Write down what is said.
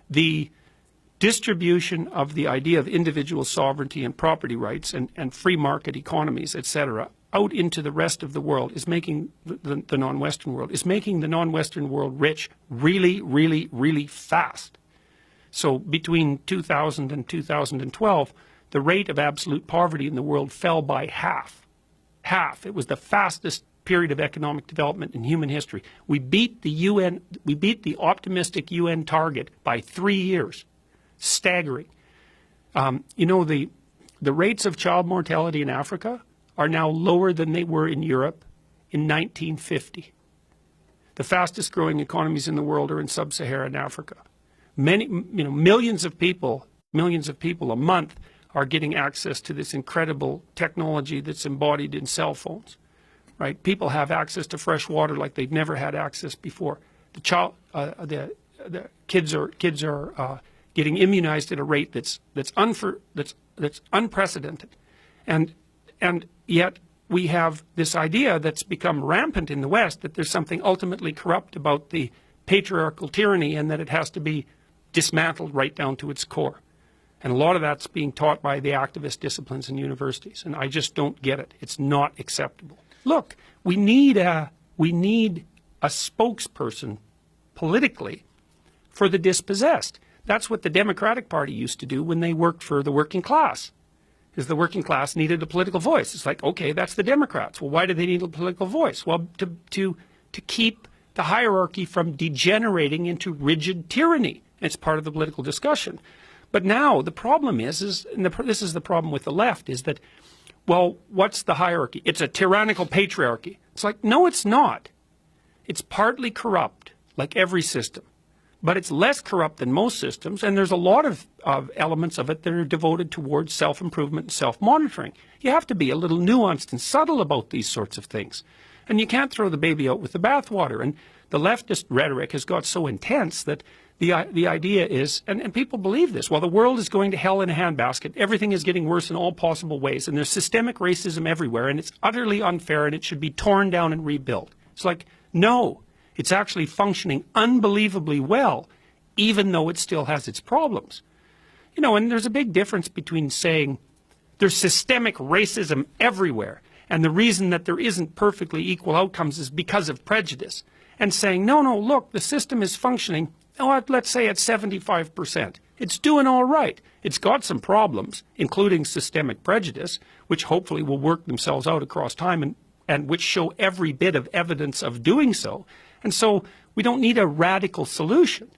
the distribution of the idea of individual sovereignty and property rights and free market economies, etc., out into the rest of the world is making the non-Western world, is making the non-Western world rich really, really, really fast. So between 2000 and 2012, the rate of absolute poverty in the world fell by half. Half. It was the fastest period of economic development in human history. We beat the UN, we beat the optimistic UN target by 3 years. Staggering. You know, the rates of child mortality in Africa are now lower than they were in Europe in 1950. The fastest growing economies in the world are in sub-Saharan Africa. Millions of people a month are getting access to this incredible technology that's embodied in cell phones. Right? People have access to fresh water like they've never had access before. The kids are getting immunized at a rate that's unprecedented, and yet we have this idea that's become rampant in the West that there's something ultimately corrupt about the patriarchal tyranny and that it has to be dismantled right down to its core. And a lot of that's being taught by the activist disciplines in universities, and I just don't get it. It's not acceptable. Look, we need a spokesperson politically for the dispossessed. That's what the Democratic Party used to do when they worked for the working class, because the working class needed a political voice. It's like, okay, that's the Democrats. Well, why do they need a political voice? Well, to keep the hierarchy from degenerating into rigid tyranny. It's part of the political discussion. But now the problem is and this is the problem with the left, is that, well, what's the hierarchy? It's a tyrannical patriarchy. It's like, no, it's not. It's partly corrupt, like every system. But it's less corrupt than most systems, and there's a lot of elements of it that are devoted towards self-improvement and self-monitoring. You have to be a little nuanced and subtle about these sorts of things. And you can't throw the baby out with the bathwater. And the leftist rhetoric has got so intense that the idea is, and people believe this, well, the world is going to hell in a handbasket, everything is getting worse in all possible ways, and there's systemic racism everywhere, and it's utterly unfair, and it should be torn down and rebuilt. It's like, no. It's actually functioning unbelievably well, even though it still has its problems. You know, and there's a big difference between saying there's systemic racism everywhere, and the reason that there isn't perfectly equal outcomes is because of prejudice, and saying, no, look, the system is functioning, let's say at 75%. It's doing all right. It's got some problems, including systemic prejudice, which hopefully will work themselves out across time and which show every bit of evidence of doing so. And so we don't need a radical solution.